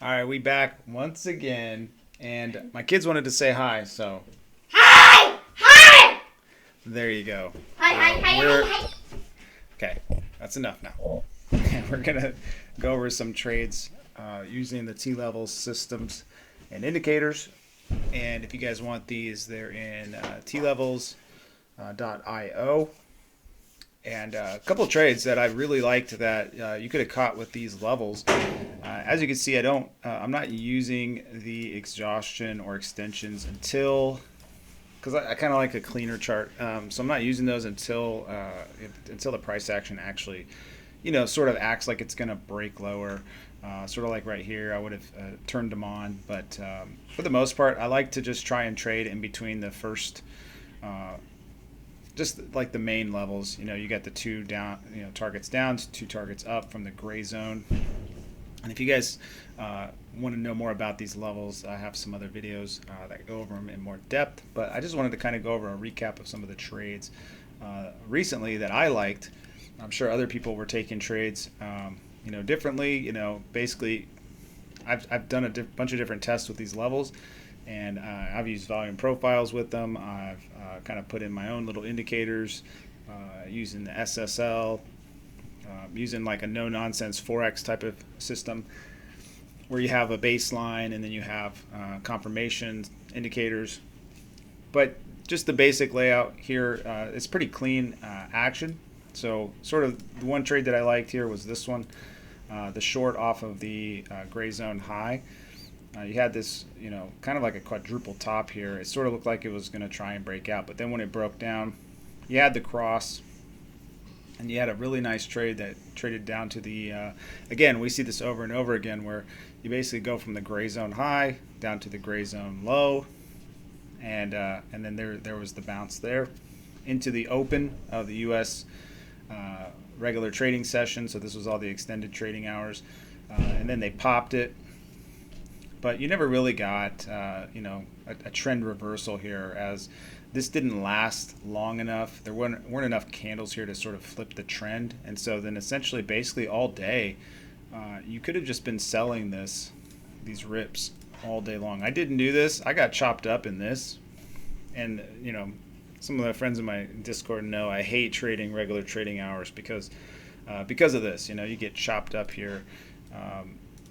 All right, we back once again, and my kids wanted to say hi, so Hi! Hi! there you go. Hi, hi, hi, We're hi, hi. okay. That's enough now. We're gonna go over some trades using the TLevels systems and indicators. And if you guys want these, they're in TLevels.io. And a couple of trades that I really liked that you could have caught with these levels. As you can see, I'm not using the exhaustion or extensions because I kind of like a cleaner chart. So I'm not using those until the price action actually, sort of acts like it's going to break lower. Sort of like right here, I would have turned them on. But for the most part, I like to just try and trade in between the first just like the main levels. You got the two down, targets down, two targets up from the gray zone. And if you guys want to know more about these levels, I have some other videos that go over them in more depth. But I just wanted to kind of go over a recap of some of the trades recently that I liked. I'm sure other people were taking trades, differently. Basically, I've done a bunch of different tests with these levels, and I've used volume profiles with them. I've kind of put in my own little indicators using the SSL, using like a no-nonsense forex type of system where you have a baseline and then you have confirmation indicators. But just the basic layout here, it's pretty clean action. So sort of the one trade that I liked here was this one, the short off of the gray zone high. You had this, kind of like a quadruple top here. It sort of looked like it was going to try and break out, but then when it broke down, you had the cross, and you had a really nice trade that traded down to the. Again, we see this over and over again, where you basically go from the gray zone high down to the gray zone low, and then there was the bounce there into the open of the U.S. Regular trading session. So this was all the extended trading hours, and then they popped it. But you never really got, a trend reversal here, as this didn't last long enough. There weren't enough candles here to sort of flip the trend. And so then essentially, basically all day, you could have just been selling these rips all day long. I didn't do this. I got chopped up in this. And, some of the friends in my Discord know I hate trading regular trading hours because of this. You get chopped up here.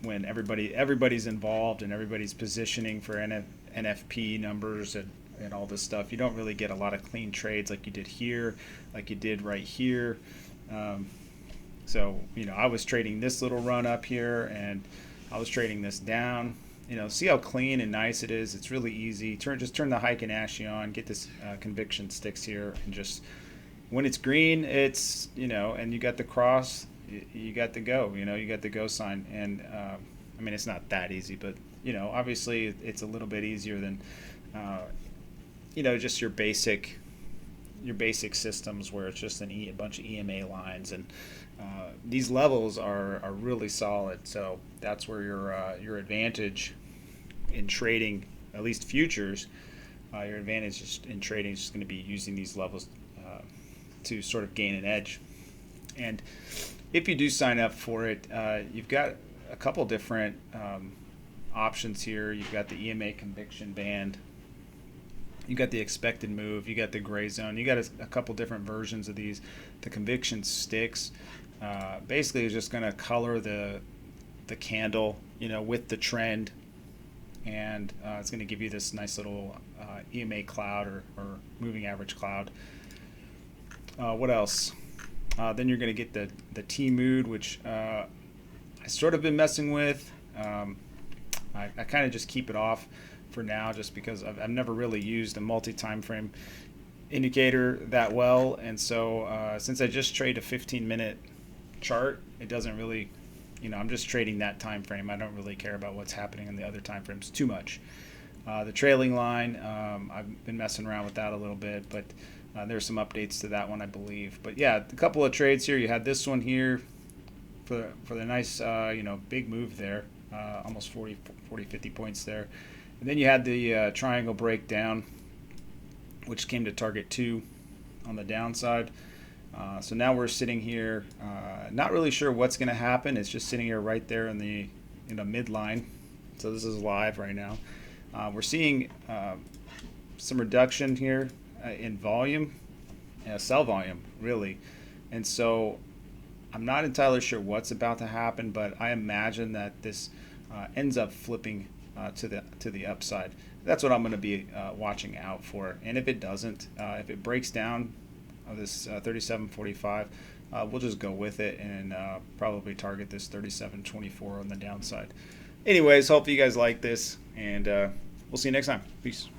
When everybody's involved and everybody's positioning for NFP numbers and all this stuff, you don't really get a lot of clean trades like you did here, like you did right here. So I was trading this little run up here, and I was trading this down. See how clean and nice it is. It's really easy. Just turn the Heiken Ashi on, get this conviction sticks here, and just when it's green, it's and you got the cross. You got the go, you got the go sign. And it's not that easy, but obviously it's a little bit easier than just your basic systems where it's just a bunch of EMA lines. And these levels are really solid. So that's where your advantage in trading, at least futures, your advantage in trading is just going to be using these levels to sort of gain an edge. And if you do sign up for it, you've got a couple different options here. You've got the EMA conviction band. You got the expected move. You got the gray zone. You got a couple different versions of these. The conviction sticks basically is just going to color the candle, with the trend, and it's going to give you this nice little EMA cloud or moving average cloud. What else? Then you're going to get the T mood, which I sort of been messing with. I kind of just keep it off for now, just because I've never really used a multi-time frame indicator that well. And so since I just trade a 15-minute chart, it doesn't really, I'm just trading that time frame. I don't really care about what's happening in the other time frames too much. The trailing line, I've been messing around with that a little bit, but there's some updates to that one, I believe. But yeah, a couple of trades here. You had this one here for the nice, big move there, almost 40, 50 points there. And then you had the triangle breakdown, which came to target 2 on the downside. So now we're sitting here, not really sure what's going to happen. It's just sitting here right there in the midline. So this is live right now. We're seeing some reduction here in volume, sell volume, really. And so I'm not entirely sure what's about to happen, but I imagine that this ends up flipping to the upside. That's what I'm going to be watching out for. And if it doesn't, if it breaks down this 37.45, we'll just go with it and probably target this 37.24 on the downside. Anyways, hope you guys like this, and we'll see you next time. Peace.